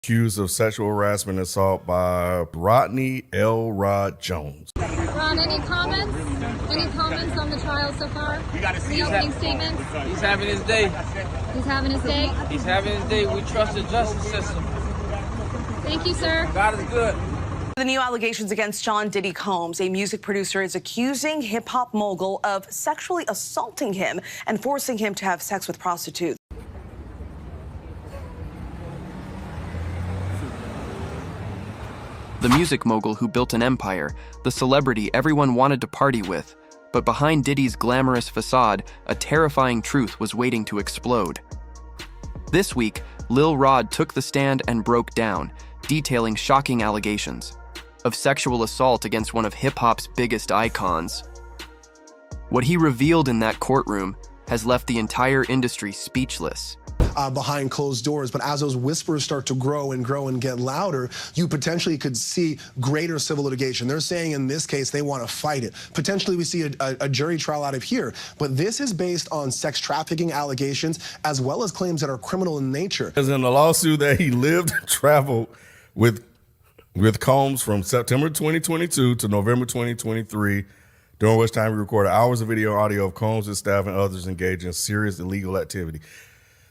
Accused of sexual harassment and assault by Rodney Lil Rod Jones. Ron, any comments? Any comments on the trial so far? The opening statements? He's having his day. He's having his day? He's having his day. We trust the justice system. Thank you, sir. God is good. The new allegations against Sean Diddy Combs, a music producer, is accusing hip-hop mogul of sexually assaulting him and forcing him to have sex with prostitutes. The music mogul who built an empire, the celebrity everyone wanted to party with. But behind Diddy's glamorous facade, a terrifying truth was waiting to explode. This week, Lil Rod took the stand and broke down, detailing shocking allegations of sexual assault against one of hip-hop's biggest icons. What he revealed in that courtroom has left the entire industry speechless. Behind closed doors, but as those whispers start to grow and get louder, you potentially could see greater civil litigation. They're saying in this case they want to fight it. Potentially we see a jury trial out of here, but this is based on sex trafficking allegations as well as claims that are criminal in nature. Because in the lawsuit that he lived and traveled with Combs from September 2022 to November 2023, during which time he recorded hours of video and audio of Combs' staff and others engaged in serious illegal activity.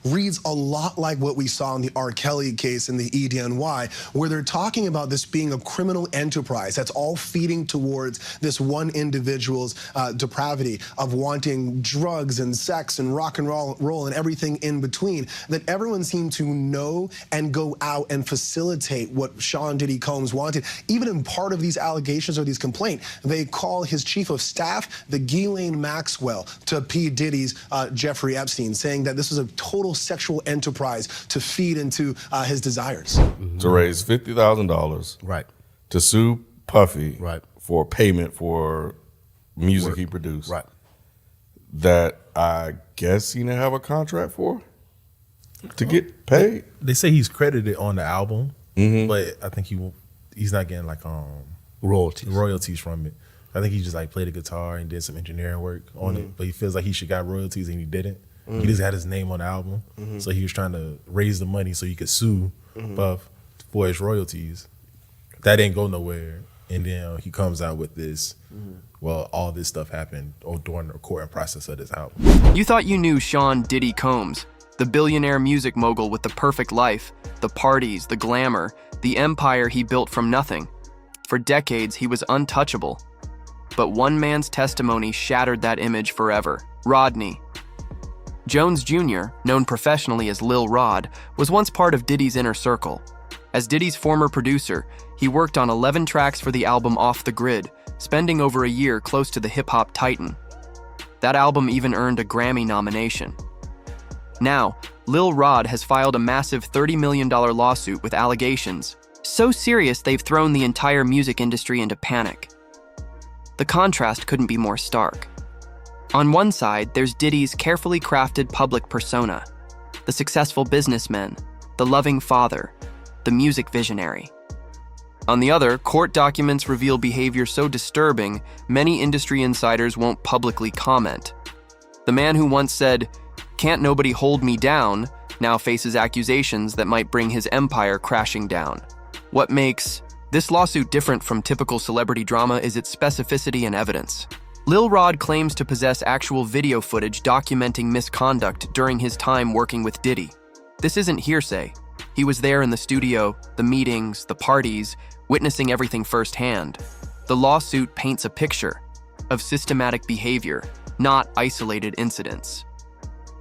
Reads a lot like what we saw in the R. Kelly case in the EDNY, where they're talking about this being a criminal enterprise that's all feeding towards this one individual's depravity of wanting drugs and sex and rock and roll and everything in between, that everyone seemed to know and go out and facilitate what Sean Diddy Combs wanted. Even in part of these allegations or these complaints, they call his chief of staff the Ghislaine Maxwell to P. Diddy's Jeffrey Epstein, saying that this was a total sexual enterprise to feed into his desires. To raise $50,000 right to sue Puffy right for payment for music he produced. Right. That I guess he didn't have a contract for to get paid. They say he's credited on the album, but I think he's not getting like royalties from it. I think he just like played a guitar and did some engineering work on it, but he feels like he should got royalties and he didn't. He just had his name on the album, so he was trying to raise the money so he could sue Puff for his royalties. That didn't go nowhere, and then he comes out with this, well, all this stuff happened during the recording process of this album. You thought you knew Sean Diddy Combs, the billionaire music mogul with the perfect life, the parties, the glamour, the empire he built from nothing. For decades, he was untouchable. But one man's testimony shattered that image forever. Rodney Jones Jr., known professionally as Lil Rod, was once part of Diddy's inner circle. As Diddy's former producer, he worked on 11 tracks for the album Off the Grid, spending over a year close to the hip-hop titan. That album even earned a Grammy nomination. Now, Lil Rod has filed a massive $30 million lawsuit with allegations so serious they've thrown the entire music industry into panic. The contrast couldn't be more stark. On one side, there's Diddy's carefully crafted public persona, the successful businessman, the loving father, the music visionary. On the other, court documents reveal behavior so disturbing, many industry insiders won't publicly comment. The man who once said, "Can't nobody hold me down," now faces accusations that might bring his empire crashing down. What makes this lawsuit different from typical celebrity drama is its specificity and evidence. Lil Rod claims to possess actual video footage documenting misconduct during his time working with Diddy. This isn't hearsay. He was there in the studio, the meetings, the parties, witnessing everything firsthand. The lawsuit paints a picture of systematic behavior, not isolated incidents.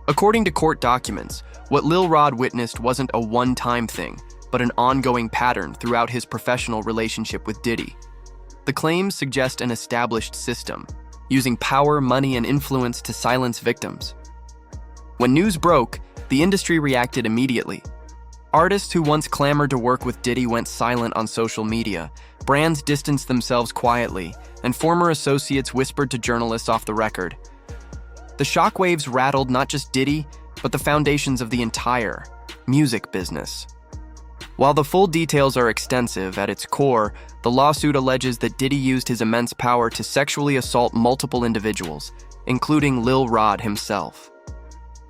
According to court documents, what Lil Rod witnessed wasn't a one-time thing, but an ongoing pattern throughout his professional relationship with Diddy. The claims suggest an established system, using power, money, and influence to silence victims. When news broke, the industry reacted immediately. Artists who once clamored to work with Diddy went silent on social media, brands distanced themselves quietly, and former associates whispered to journalists off the record. The shockwaves rattled not just Diddy, but the foundations of the entire music business. While the full details are extensive, at its core, the lawsuit alleges that Diddy used his immense power to sexually assault multiple individuals, including Lil Rod himself.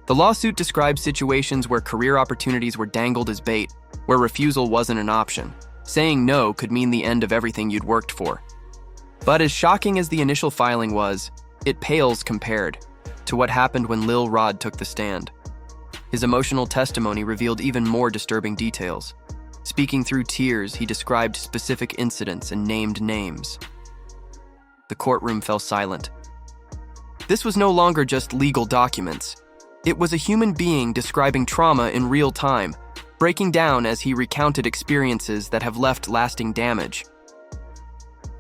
The lawsuit describes situations where career opportunities were dangled as bait, where refusal wasn't an option. Saying no could mean the end of everything you'd worked for. But as shocking as the initial filing was, it pales compared to what happened when Lil Rod took the stand. His emotional testimony revealed even more disturbing details. Speaking through tears, he described specific incidents and named names. The courtroom fell silent. This was no longer just legal documents. It was a human being describing trauma in real time, breaking down as he recounted experiences that have left lasting damage.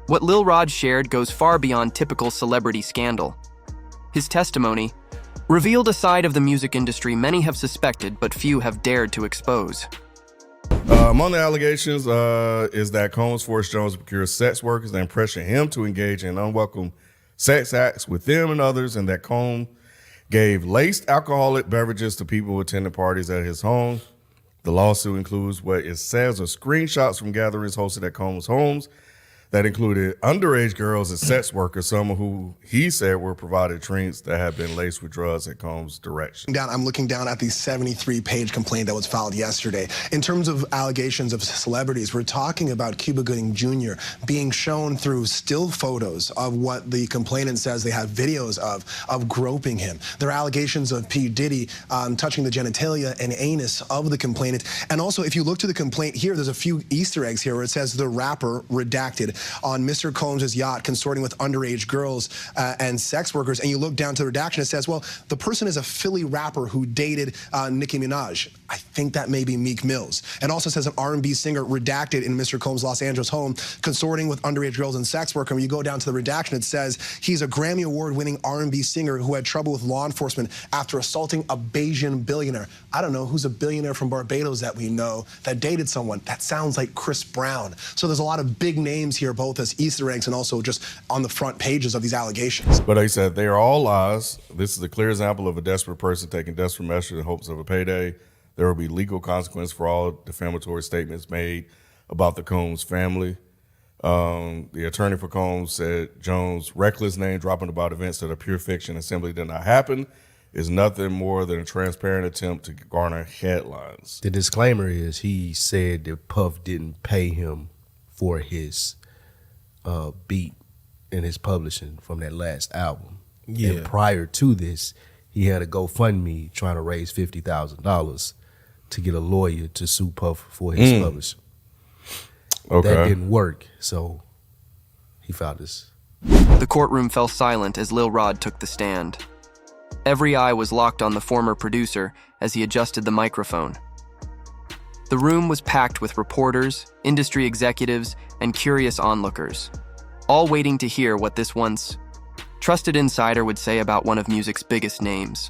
What Lil Rod shared goes far beyond typical celebrity scandal. His testimony revealed a side of the music industry many have suspected but few have dared to expose. Among the allegations is that Combs forced Jones to procure sex workers and pressure him to engage in unwelcome sex acts with them and others, and that Combs gave laced alcoholic beverages to people who attended parties at his home. The lawsuit includes what it says are screenshots from gatherings hosted at Combs' homes that included underage girls as sex workers, some who he said were provided drinks that had been laced with drugs at Combs' direction. I'm looking down at the 73-page complaint that was filed yesterday. In terms of allegations of celebrities, we're talking about Cuba Gooding Jr. being shown through still photos of what the complainant says they have videos of groping him. There are allegations of P. Diddy touching the genitalia and anus of the complainant. And also, if you look to the complaint here, there's a few Easter eggs here where it says the rapper, redacted, on Mr. Combs' yacht consorting with underage girls and sex workers, and you look down to the redaction, it says, well, the person is a Philly rapper who dated Nicki Minaj. I think that may be Meek Mills. And also says an R&B singer redacted in Mr. Combs' Los Angeles home consorting with underage girls and sex workers. When you go down to the redaction, it says he's a Grammy Award-winning R&B singer who had trouble with law enforcement after assaulting a Bayesian billionaire. I don't know who's a billionaire from Barbados that we know that dated someone. That sounds like Chris Brown. So there's a lot of big names here, both as Easter eggs and also just on the front pages of these allegations. But he said they are all lies. This is a clear example of a desperate person taking desperate measures in hopes of a payday. There will be legal consequence for all defamatory statements made about the Combs family. The attorney for Combs said Jones' reckless name dropping about events that are pure fiction and simply did not happen is nothing more than a transparent attempt to garner headlines. The disclaimer is he said that Puff didn't pay him for his beat in his publishing from that last album. Yeah. And prior to this, he had a GoFundMe trying to raise $50,000 to get a lawyer to sue Puff for his publishing. Okay. That didn't work, so he filed this. The courtroom fell silent as Lil Rod took the stand. Every eye was locked on the former producer as he adjusted the microphone. The room was packed with reporters, industry executives, and curious onlookers, all waiting to hear what this once trusted insider would say about one of music's biggest names.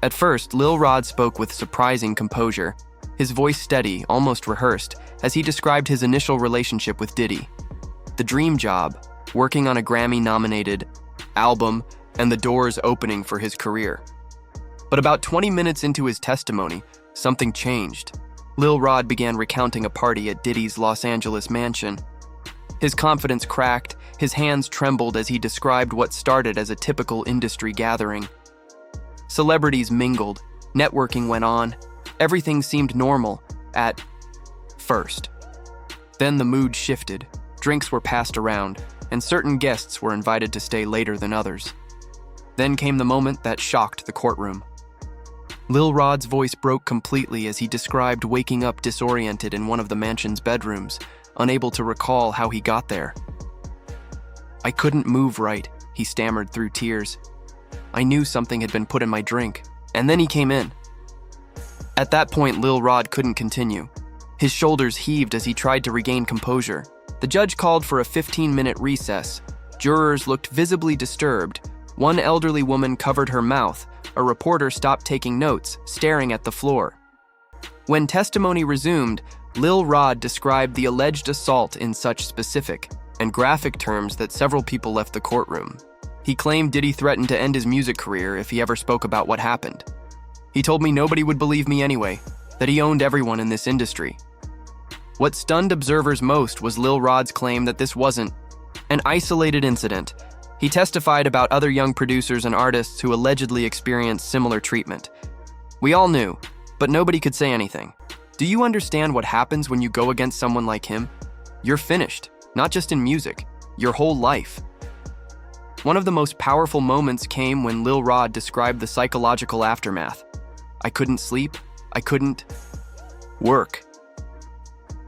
At first, Lil Rod spoke with surprising composure, his voice steady, almost rehearsed, as he described his initial relationship with Diddy. The dream job, working on a Grammy-nominated album, and the doors opening for his career. But about 20 minutes into his testimony, something changed. Lil Rod began recounting a party at Diddy's Los Angeles mansion. His confidence cracked, his hands trembled as he described what started as a typical industry gathering. Celebrities mingled, networking went on, everything seemed normal at first. Then the mood shifted, drinks were passed around, and certain guests were invited to stay later than others. Then came the moment that shocked the courtroom. Lil Rod's voice broke completely as he described waking up disoriented in one of the mansion's bedrooms, unable to recall how he got there. "I couldn't move right," he stammered through tears. "I knew something had been put in my drink, and then he came in." At that point, Lil Rod couldn't continue. His shoulders heaved as he tried to regain composure. The judge called for a 15-minute recess. Jurors looked visibly disturbed. One elderly woman covered her mouth. A reporter stopped taking notes, staring at the floor. When testimony resumed, Lil Rod described the alleged assault in such specific and graphic terms that several people left the courtroom. He claimed Diddy threatened to end his music career if he ever spoke about what happened. "He told me nobody would believe me anyway, that he owned everyone in this industry." What stunned observers most was Lil Rod's claim that this wasn't an isolated incident. He testified about other young producers and artists who allegedly experienced similar treatment. "We all knew, but nobody could say anything. Do you understand what happens when you go against someone like him? You're finished, not just in music, your whole life. One of the most powerful moments came when Lil Rod described the psychological aftermath. I couldn't sleep, I couldn't work.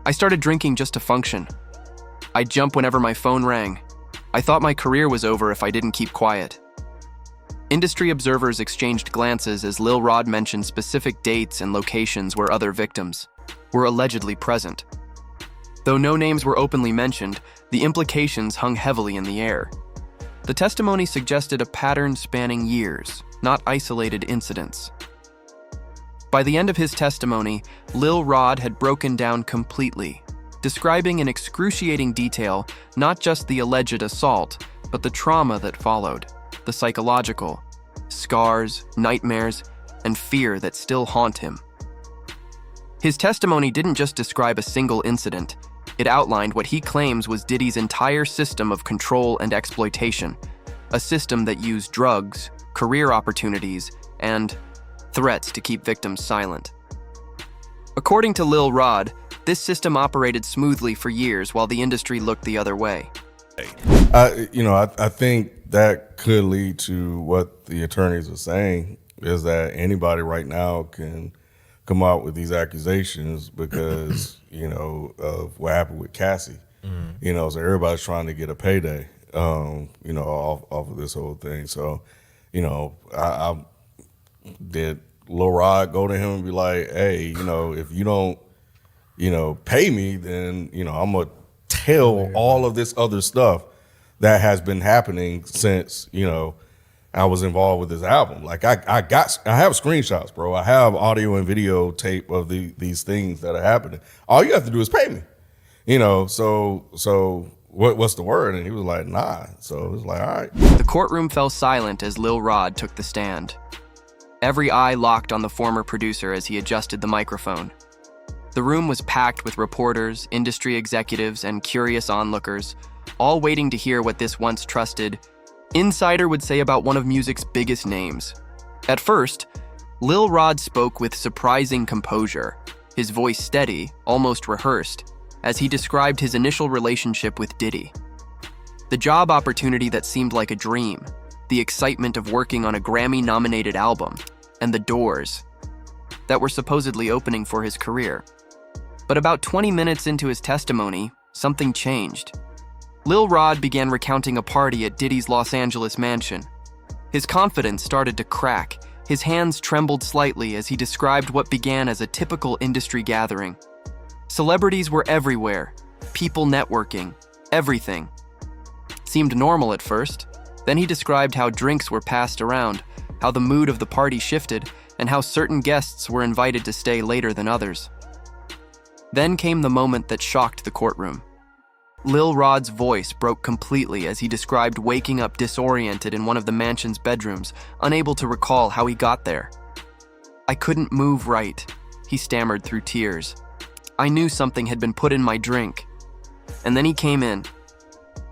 I started drinking just to function. I'd jump whenever my phone rang. I thought my career was over if I didn't keep quiet. Industry observers exchanged glances as Lil Rod mentioned specific dates and locations where other victims were allegedly present. Though no names were openly mentioned, the implications hung heavily in the air. The testimony suggested a pattern spanning years, not isolated incidents. By the end of his testimony, Lil Rod had broken down completely, describing in excruciating detail not just the alleged assault, but the trauma that followed, the psychological, scars, nightmares, and fear that still haunt him. His testimony didn't just describe a single incident, it outlined what he claims was Diddy's entire system of control and exploitation, a system that used drugs, career opportunities, and threats to keep victims silent. According to Lil Rod, this system operated smoothly for years while the industry looked the other way. I think that could lead to what the attorneys are saying is that anybody right now can come out with these accusations because, of what happened with Cassie. So everybody's trying to get a payday, off of this whole thing. So, I did Lil Rod go to him and be like, hey, if you don't, pay me, then, I'm going to tell all of this other stuff that has been happening since, I was involved with this album. Like I have screenshots, bro. I have audio and video tape of these things that are happening. All you have to do is pay me, so what's the word? And he was like, nah. So it was like, all right. The courtroom fell silent as Lil Rod took the stand. Every eye locked on the former producer as he adjusted the microphone. The room was packed with reporters, industry executives, and curious onlookers, all waiting to hear what this once trusted insider would say about one of music's biggest names. At first, Lil Rod spoke with surprising composure, his voice steady, almost rehearsed, as he described his initial relationship with Diddy. The job opportunity that seemed like a dream, the excitement of working on a Grammy-nominated album, and the doors that were supposedly opening for his career. But about 20 minutes into his testimony, something changed. Lil Rod began recounting a party at Diddy's Los Angeles mansion. His confidence started to crack. His hands trembled slightly as he described what began as a typical industry gathering. Celebrities were everywhere, people networking, everything. Seemed normal at first. Then he described how drinks were passed around, how the mood of the party shifted, and how certain guests were invited to stay later than others. Then came the moment that shocked the courtroom. Lil Rod's voice broke completely as he described waking up disoriented in one of the mansion's bedrooms, unable to recall how he got there. I couldn't move right, he stammered through tears. I knew something had been put in my drink. And then he came in.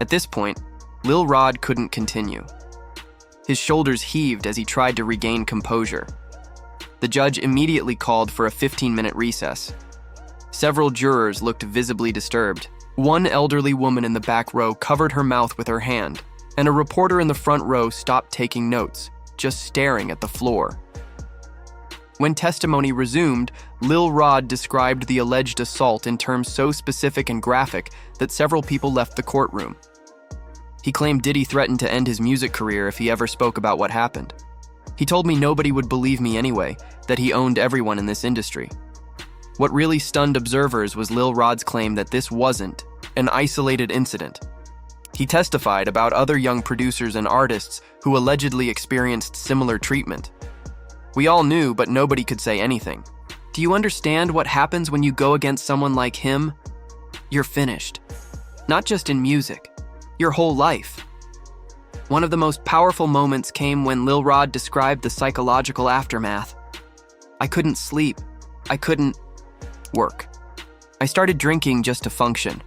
At this point, Lil Rod couldn't continue. His shoulders heaved as he tried to regain composure. The judge immediately called for a 15-minute recess. Several jurors looked visibly disturbed. One elderly woman in the back row covered her mouth with her hand, and a reporter in the front row stopped taking notes, just staring at the floor. When testimony resumed, Lil Rod described the alleged assault in terms so specific and graphic that several people left the courtroom. He claimed Diddy threatened to end his music career if he ever spoke about what happened. He told me nobody would believe me anyway, that he owned everyone in this industry. What really stunned observers was Lil Rod's claim that this wasn't an isolated incident. He testified about other young producers and artists who allegedly experienced similar treatment. We all knew, but nobody could say anything. Do you understand what happens when you go against someone like him? You're finished. Not just in music, your whole life. One of the most powerful moments came when Lil Rod described the psychological aftermath. I couldn't sleep. I couldn't work. I started drinking just to function.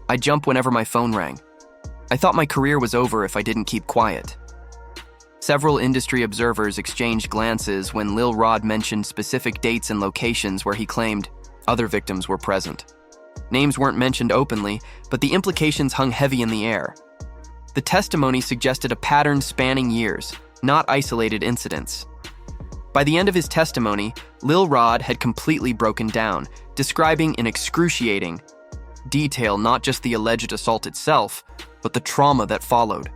I'd jump whenever my phone rang. I thought my career was over if I didn't keep quiet. Several industry observers exchanged glances when Lil Rod mentioned specific dates and locations where he claimed Other victims were present. Names weren't mentioned openly, but the implications hung heavy in the air. The testimony suggested a pattern spanning years, not isolated incidents. By the end of his testimony, Lil Rod had completely broken down, describing in excruciating detail not just the alleged assault itself, but the trauma that followed,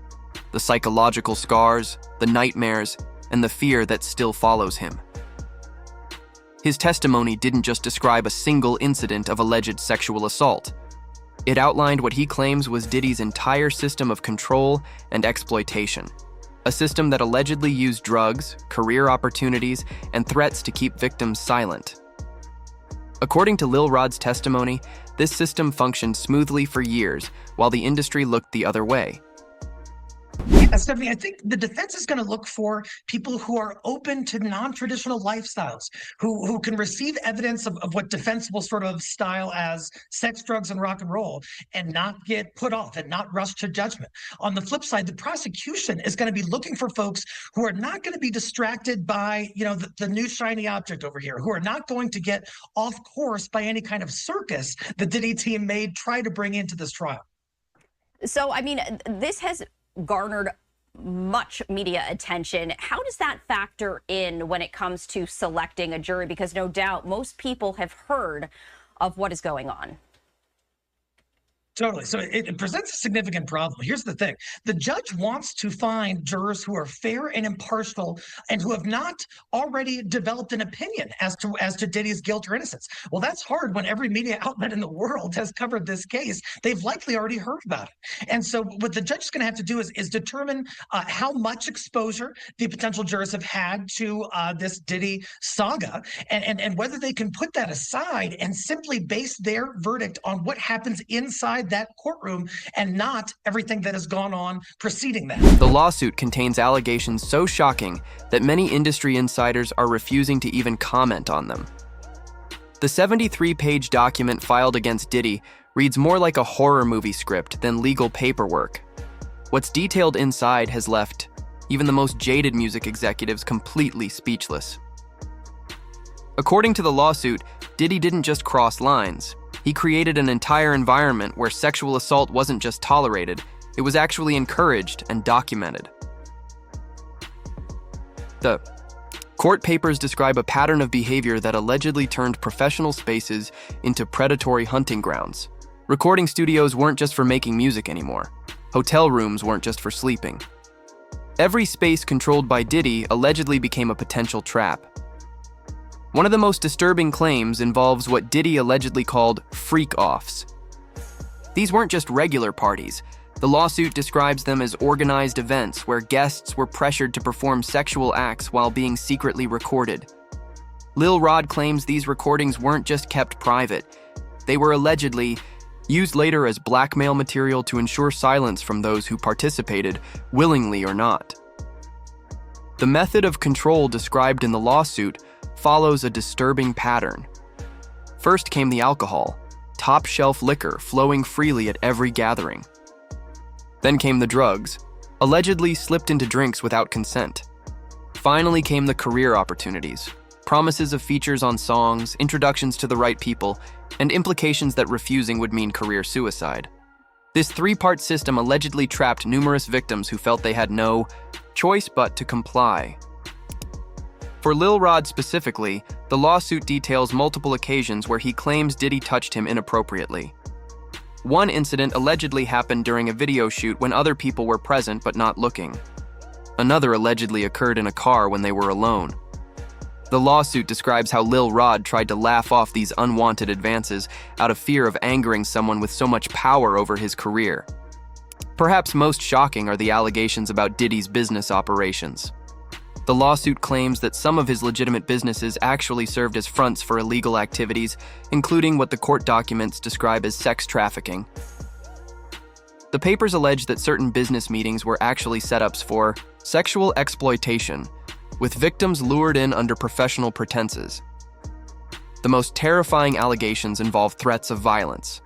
the psychological scars, the nightmares, and the fear that still follows him. His testimony didn't just describe a single incident of alleged sexual assault. It outlined what he claims was Diddy's entire system of control and exploitation, a system that allegedly used drugs, career opportunities, and threats to keep victims silent. According to Lil Rod's testimony, this system functioned smoothly for years while the industry looked the other way. Yeah, Stephanie, I think the defense is going to look for people who are open to non-traditional lifestyles, who can receive evidence of what defense will sort of style as sex, drugs, and rock and roll, and not get put off and not rush to judgment. On the flip side, the prosecution is going to be looking for folks who are not going to be distracted by, the new shiny object over here, who are not going to get off course by any kind of circus the Diddy team may try to bring into this trial. So, I mean, this has garnered much media attention. How does that factor in when it comes to selecting a jury? Because no doubt most people have heard of what is going on. Totally. So it presents a significant problem. Here's the thing. The judge wants to find jurors who are fair and impartial and who have not already developed an opinion as to Diddy's guilt or innocence. Well, that's hard when every media outlet in the world has covered this case. They've likely already heard about it. And so what the judge is going to have to do is determine how much exposure the potential jurors have had to this Diddy saga and whether they can put that aside and simply base their verdict on what happens inside that courtroom and not everything that has gone on preceding that. The lawsuit contains allegations so shocking that many industry insiders are refusing to even comment on them. The 73-page document filed against Diddy reads more like a horror movie script than legal paperwork. What's detailed inside has left even the most jaded music executives completely speechless. According to the lawsuit, Diddy didn't just cross lines. He created an entire environment where sexual assault wasn't just tolerated, it was actually encouraged and documented. The court papers describe a pattern of behavior that allegedly turned professional spaces into predatory hunting grounds. Recording studios weren't just for making music anymore. Hotel rooms weren't just for sleeping. Every space controlled by Diddy allegedly became a potential trap. One of the most disturbing claims involves what Diddy allegedly called freak-offs. These weren't just regular parties. The lawsuit describes them as organized events where guests were pressured to perform sexual acts while being secretly recorded. Lil Rod claims these recordings weren't just kept private. They were allegedly used later as blackmail material to ensure silence from those who participated, willingly or not. The method of control described in the lawsuit follows a disturbing pattern. First came the alcohol, top-shelf liquor flowing freely at every gathering. Then came the drugs, allegedly slipped into drinks without consent. Finally came the career opportunities, promises of features on songs, introductions to the right people, and implications that refusing would mean career suicide. This three-part system allegedly trapped numerous victims who felt they had no choice but to comply. For Lil Rod specifically, the lawsuit details multiple occasions where he claims Diddy touched him inappropriately. One incident allegedly happened during a video shoot when other people were present but not looking. Another allegedly occurred in a car when they were alone. The lawsuit describes how Lil Rod tried to laugh off these unwanted advances out of fear of angering someone with so much power over his career. Perhaps most shocking are the allegations about Diddy's business operations. The lawsuit claims that some of his legitimate businesses actually served as fronts for illegal activities, including what the court documents describe as sex trafficking. The papers allege that certain business meetings were actually setups for sexual exploitation, with victims lured in under professional pretenses. The most terrifying allegations involve threats of violence.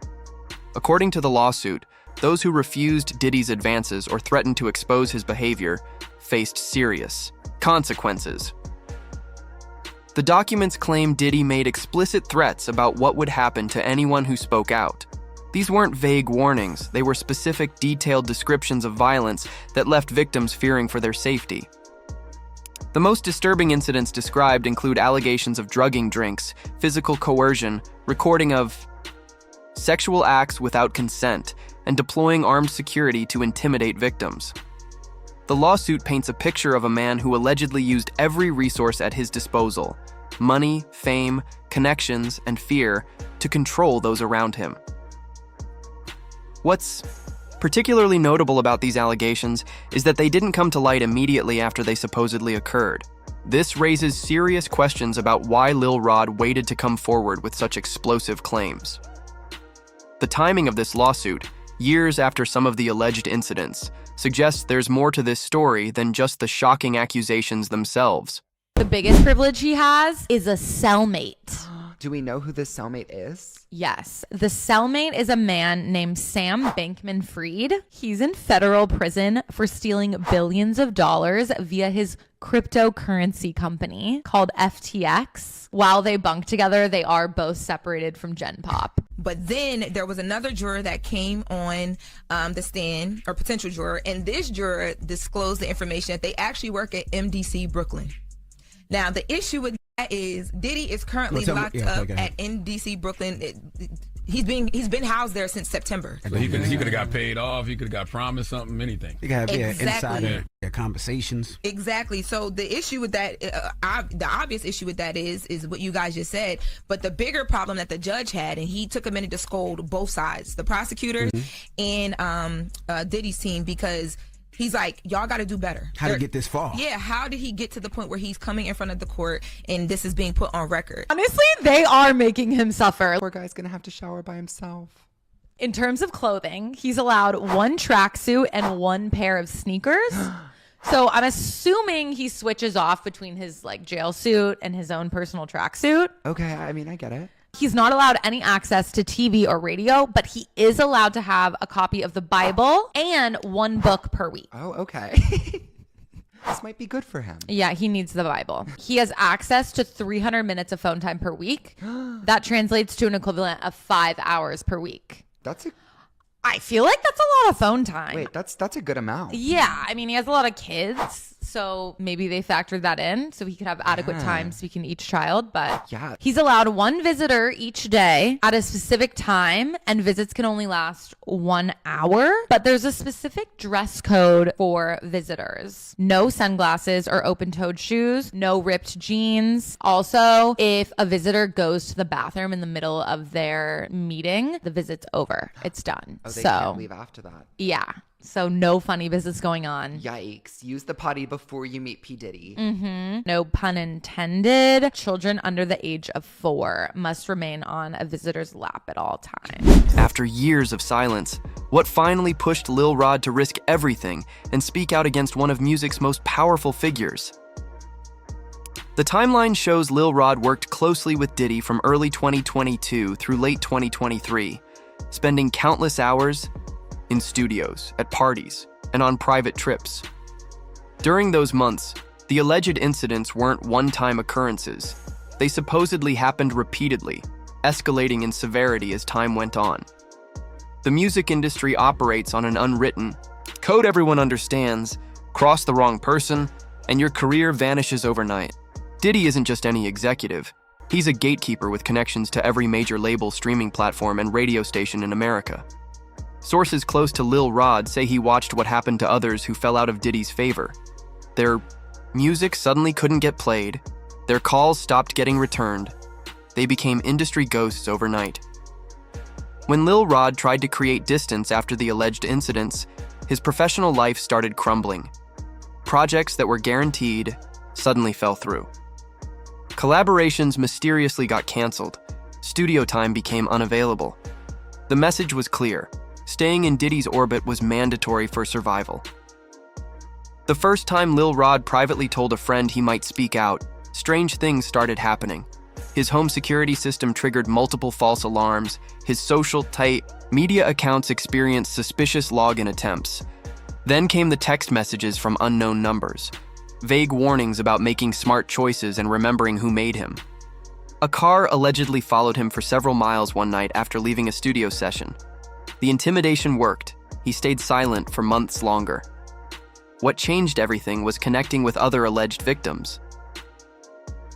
According to the lawsuit, those who refused Diddy's advances or threatened to expose his behavior faced serious consequences. The documents claim Diddy made explicit threats about what would happen to anyone who spoke out. These weren't vague warnings, they were specific, detailed descriptions of violence that left victims fearing for their safety. The most disturbing incidents described include allegations of drugging drinks, physical coercion, recording of sexual acts without consent, and deploying armed security to intimidate victims. The lawsuit paints a picture of a man who allegedly used every resource at his disposal, money, fame, connections, and fear, to control those around him. What's particularly notable about these allegations is that they didn't come to light immediately after they supposedly occurred. This raises serious questions about why Lil Rod waited to come forward with such explosive claims. The timing of this lawsuit, years after some of the alleged incidents, suggests there's more to this story than just the shocking accusations themselves. The biggest privilege he has is a cellmate. Do we know who this cellmate is? Yes. The cellmate is a man named Sam Bankman-Fried. He's in federal prison for stealing billions of dollars via his cryptocurrency company called FTX. While they bunk together, they are both separated from Gen Pop. But then there was another juror that came on the stand, or potential juror, and this juror disclosed the information that they actually work at MDC Brooklyn. Now, the issue with that is Diddy is currently locked up at MDC Brooklyn. He's been housed there since September. So he could have got paid off. He could have got promised something, anything. He could have insider conversations. Exactly. So the issue with that, the obvious issue with that is what you guys just said. But the bigger problem that the judge had, and he took a minute to scold both sides, the prosecutors and Diddy's team, because he's like, y'all got to do better. How to get this far? Yeah, how did he get to the point where he's coming in front of the court and this is being put on record? Honestly, they are making him suffer. Poor guy's gonna have to shower by himself. In terms of clothing, he's allowed one tracksuit and one pair of sneakers. So I'm assuming he switches off between his jail suit and his own personal tracksuit. Okay, I mean, I get it. He's not allowed any access to TV or radio, but he is allowed to have a copy of the Bible and one book per week. Oh, okay. This might be good for him. Yeah, he needs the Bible. He has access to 300 minutes of phone time per week. That translates to an equivalent of 5 hours per week. I feel like that's a lot of phone time. Wait, that's a good amount. Yeah, I mean, he has a lot of kids, so maybe they factored that in so he could have adequate time speaking to each child. But he's allowed one visitor each day at a specific time, and visits can only last 1 hour. But there's a specific dress code for visitors. No sunglasses or open-toed shoes, no ripped jeans. Also, if a visitor goes to the bathroom in the middle of their meeting, the visit's over. It's done. Oh, they can't leave after that. Yeah. So no funny business going on. Yikes. Use the potty before you meet P. Diddy. No pun intended. Children under the age of 4 must remain on a visitor's lap at all times. After years of silence, what finally pushed Lil Rod to risk everything and speak out against one of music's most powerful figures? The timeline shows Lil Rod worked closely with Diddy from early 2022 through late 2023, spending countless hours in studios, at parties, and on private trips. During those months, the alleged incidents weren't one-time occurrences. They supposedly happened repeatedly, escalating in severity as time went on. The music industry operates on an unwritten code everyone understands: cross the wrong person, and your career vanishes overnight. Diddy isn't just any executive. He's a gatekeeper with connections to every major label, streaming platform, and radio station in America. Sources close to Lil Rod say he watched what happened to others who fell out of Diddy's favor. Their music suddenly couldn't get played, their calls stopped getting returned, they became industry ghosts overnight. When Lil Rod tried to create distance after the alleged incidents, his professional life started crumbling. Projects that were guaranteed suddenly fell through. Collaborations mysteriously got canceled. Studio time became unavailable. The message was clear: staying in Diddy's orbit was mandatory for survival. The first time Lil Rod privately told a friend he might speak out, strange things started happening. His home security system triggered multiple false alarms. His social media accounts experienced suspicious login attempts. Then came the text messages from unknown numbers. vague warnings about making smart choices and remembering who made him. A car allegedly followed him for several miles one night after leaving a studio session. The intimidation worked. He stayed silent for months longer. What changed everything was connecting with other alleged victims.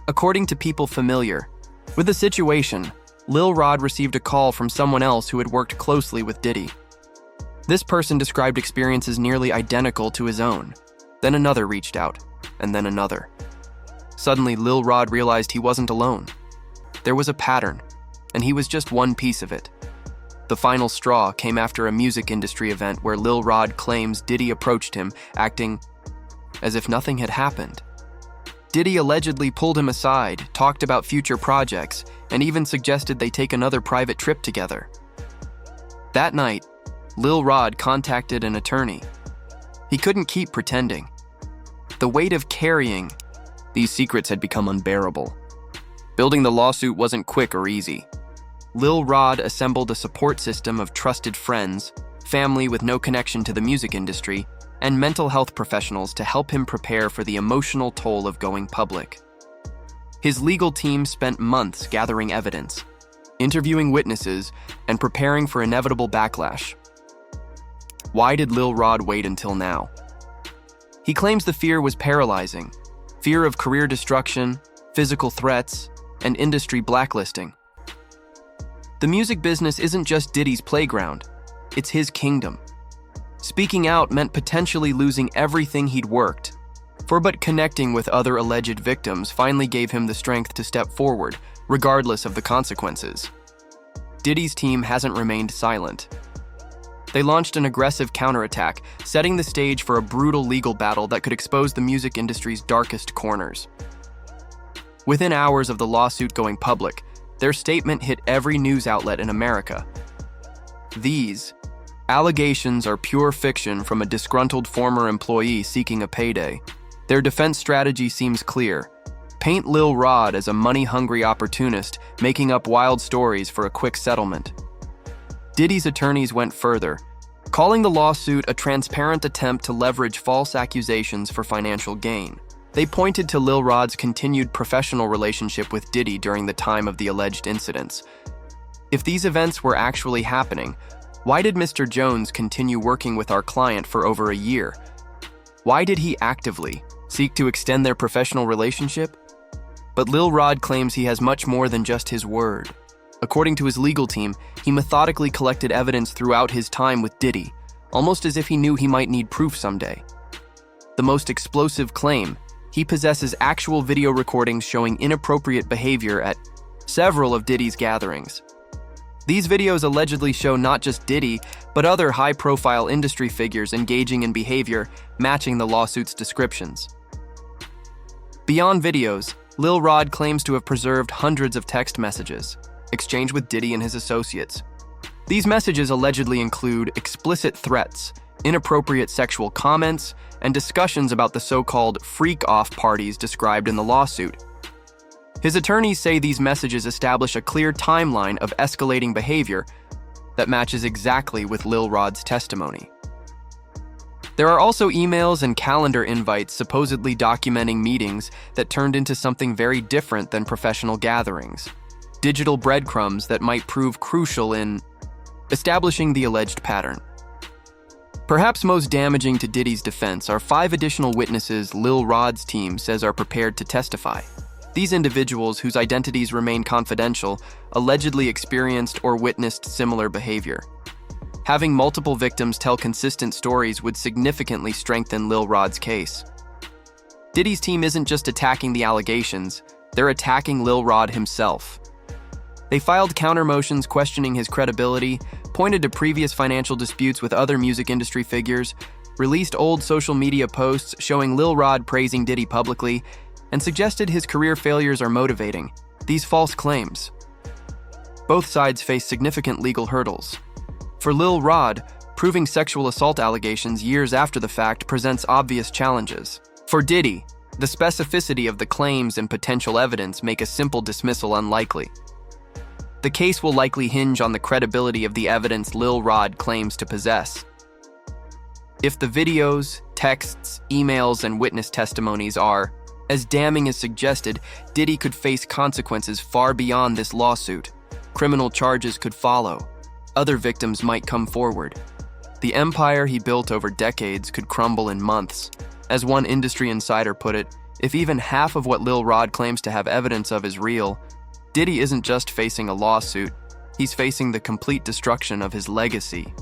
According to people familiar with the situation, Lil Rod received a call from someone else who had worked closely with Diddy. This person described experiences nearly identical to his own. Then another reached out, and then another. Suddenly, Lil Rod realized he wasn't alone. There was a pattern, and he was just one piece of it. The final straw came after a music industry event where Lil Rod claims Diddy approached him, acting as if nothing had happened. Diddy allegedly pulled him aside, talked about future projects, and even suggested they take another private trip together. That night, Lil Rod contacted an attorney. He couldn't keep pretending. The weight of carrying these secrets had become unbearable. Building the lawsuit wasn't quick or easy. Lil Rod assembled a support system of trusted friends, family with no connection to the music industry, and mental health professionals to help him prepare for the emotional toll of going public. His legal team spent months gathering evidence, interviewing witnesses, and preparing for inevitable backlash. Why did Lil Rod wait until now? He claims the fear was paralyzing. Fear of career destruction, physical threats, and industry blacklisting. The music business isn't just Diddy's playground, it's his kingdom. Speaking out meant potentially losing everything he'd worked for, but connecting with other alleged victims finally gave him the strength to step forward, regardless of the consequences. Diddy's team hasn't remained silent. They launched an aggressive counterattack, setting the stage for a brutal legal battle that could expose the music industry's darkest corners. Within hours of the lawsuit going public, their statement hit every news outlet in America. These allegations are pure fiction from a disgruntled former employee seeking a payday. Their defense strategy seems clear. Paint Lil Rod as a money-hungry opportunist making up wild stories for a quick settlement. Diddy's attorneys went further, calling the lawsuit a transparent attempt to leverage false accusations for financial gain. They pointed to Lil Rod's continued professional relationship with Diddy during the time of the alleged incidents. If these events were actually happening, why did Mr. Jones continue working with our client for over a year? Why did he actively seek to extend their professional relationship? But Lil Rod claims he has much more than just his word. According to his legal team, he methodically collected evidence throughout his time with Diddy, almost as if he knew he might need proof someday. The most explosive claim: he possesses actual video recordings showing inappropriate behavior at several of Diddy's gatherings. These videos allegedly show not just Diddy, but other high-profile industry figures engaging in behavior matching the lawsuit's descriptions. Beyond videos, Lil Rod claims to have preserved hundreds of text messages exchanged with Diddy and his associates. These messages allegedly include explicit threats, inappropriate sexual comments, and discussions about the so-called freak-off parties described in the lawsuit. His attorneys say these messages establish a clear timeline of escalating behavior that matches exactly with Lil Rod's testimony. There are also emails and calendar invites supposedly documenting meetings that turned into something very different than professional gatherings. Digital breadcrumbs that might prove crucial in establishing the alleged pattern. Perhaps most damaging to Diddy's defense are 5 additional witnesses Lil Rod's team says are prepared to testify. These individuals, whose identities remain confidential, allegedly experienced or witnessed similar behavior. Having multiple victims tell consistent stories would significantly strengthen Lil Rod's case. Diddy's team isn't just attacking the allegations, they're attacking Lil Rod himself. They filed counter motions questioning his credibility, pointed to previous financial disputes with other music industry figures, released old social media posts showing Lil Rod praising Diddy publicly, and suggested his career failures are motivating these false claims. Both sides face significant legal hurdles. For Lil Rod, proving sexual assault allegations years after the fact presents obvious challenges. For Diddy, the specificity of the claims and potential evidence make a simple dismissal unlikely. The case will likely hinge on the credibility of the evidence Lil Rod claims to possess. If the videos, texts, emails, and witness testimonies are, as damning as suggested, Diddy could face consequences far beyond this lawsuit. Criminal charges could follow. Other victims might come forward. The empire he built over decades could crumble in months. As one industry insider put it, if even half of what Lil Rod claims to have evidence of is real, Diddy isn't just facing a lawsuit, he's facing the complete destruction of his legacy,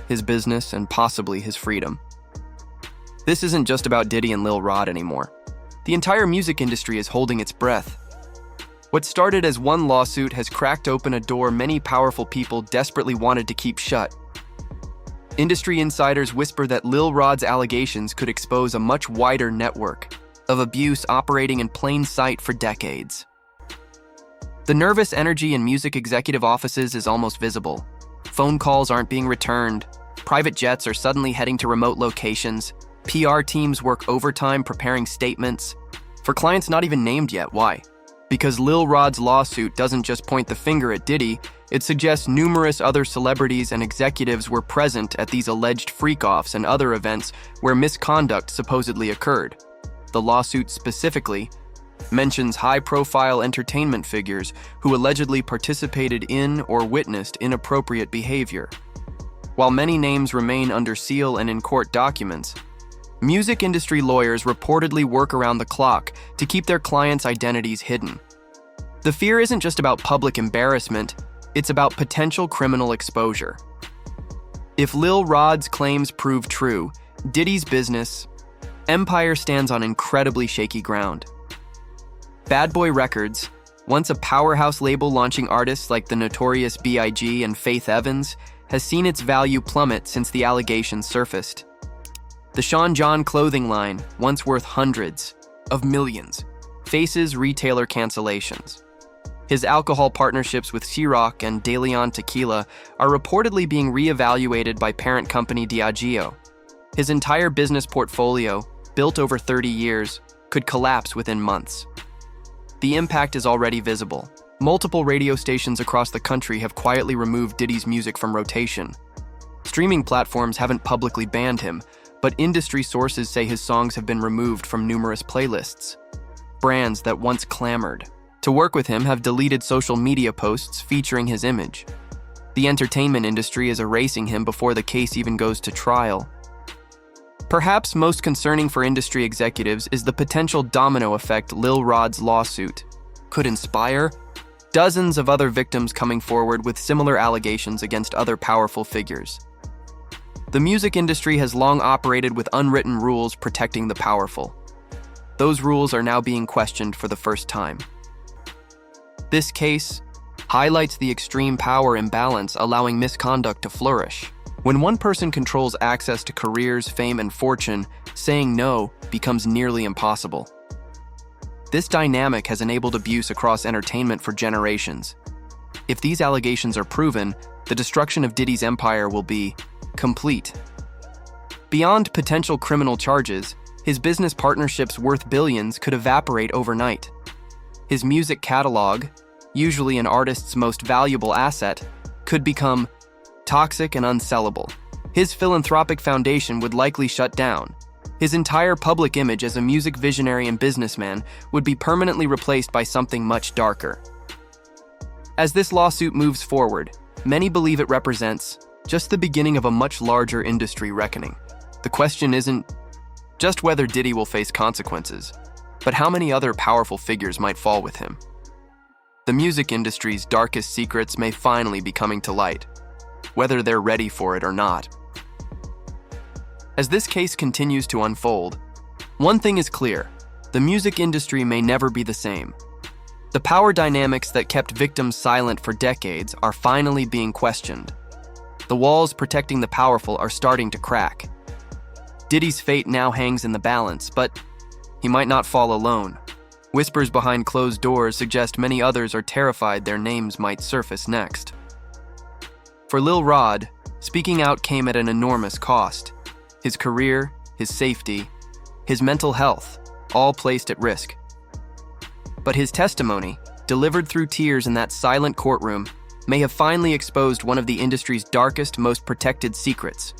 his business, and possibly his freedom. This isn't just about Diddy and Lil Rod anymore. The entire music industry is holding its breath. What started as one lawsuit has cracked open a door many powerful people desperately wanted to keep shut. Industry insiders whisper that Lil Rod's allegations could expose a much wider network of abuse operating in plain sight for decades. The nervous energy in music executive offices is almost visible. Phone calls aren't being returned. Private jets are suddenly heading to remote locations. PR teams work overtime preparing statements. For clients not even named yet, why? Because Lil Rod's lawsuit doesn't just point the finger at Diddy, it suggests numerous other celebrities and executives were present at these alleged freak-offs and other events where misconduct supposedly occurred. The lawsuit specifically mentions high-profile entertainment figures who allegedly participated in or witnessed inappropriate behavior. While many names remain under seal and in court documents, music industry lawyers reportedly work around the clock to keep their clients' identities hidden. The fear isn't just about public embarrassment, it's about potential criminal exposure. If Lil Rod's claims prove true, Diddy's business empire stands on incredibly shaky ground. Bad Boy Records, once a powerhouse label launching artists like the notorious B.I.G. and Faith Evans, has seen its value plummet since the allegations surfaced. The Sean John clothing line, once worth hundreds of millions, faces retailer cancellations. His alcohol partnerships with Ciroc and De Leon Tequila are reportedly being reevaluated by parent company Diageo. His entire business portfolio, built over 30 years, could collapse within months. The impact is already visible. Multiple radio stations across the country have quietly removed Diddy's music from rotation. Streaming platforms haven't publicly banned him, but industry sources say his songs have been removed from numerous playlists. Brands that once clamored to work with him have deleted social media posts featuring his image. The entertainment industry is erasing him before the case even goes to trial. Perhaps most concerning for industry executives is the potential domino effect Lil Rod's lawsuit could inspire dozens of other victims coming forward with similar allegations against other powerful figures. The music industry has long operated with unwritten rules protecting the powerful. Those rules are now being questioned for the first time. This case highlights the extreme power imbalance allowing misconduct to flourish. When one person controls access to careers, fame, and fortune, saying no becomes nearly impossible. This dynamic has enabled abuse across entertainment for generations. If these allegations are proven, the destruction of Diddy's empire will be complete. Beyond potential criminal charges, his business partnerships worth billions could evaporate overnight. His music catalog, usually an artist's most valuable asset, could become toxic and unsellable. His philanthropic foundation would likely shut down. His entire public image as a music visionary and businessman would be permanently replaced by something much darker. As this lawsuit moves forward, many believe it represents just the beginning of a much larger industry reckoning. The question isn't just whether Diddy will face consequences, but how many other powerful figures might fall with him. The music industry's darkest secrets may finally be coming to light, whether they're ready for it or not. As this case continues to unfold, one thing is clear: the music industry may never be the same. The power dynamics that kept victims silent for decades are finally being questioned. The walls protecting the powerful are starting to crack. Diddy's fate now hangs in the balance, but he might not fall alone. Whispers behind closed doors suggest many others are terrified their names might surface next. For Lil Rod, speaking out came at an enormous cost. His career, his safety, his mental health, all placed at risk. But his testimony, delivered through tears in that silent courtroom, may have finally exposed one of the industry's darkest, most protected secrets: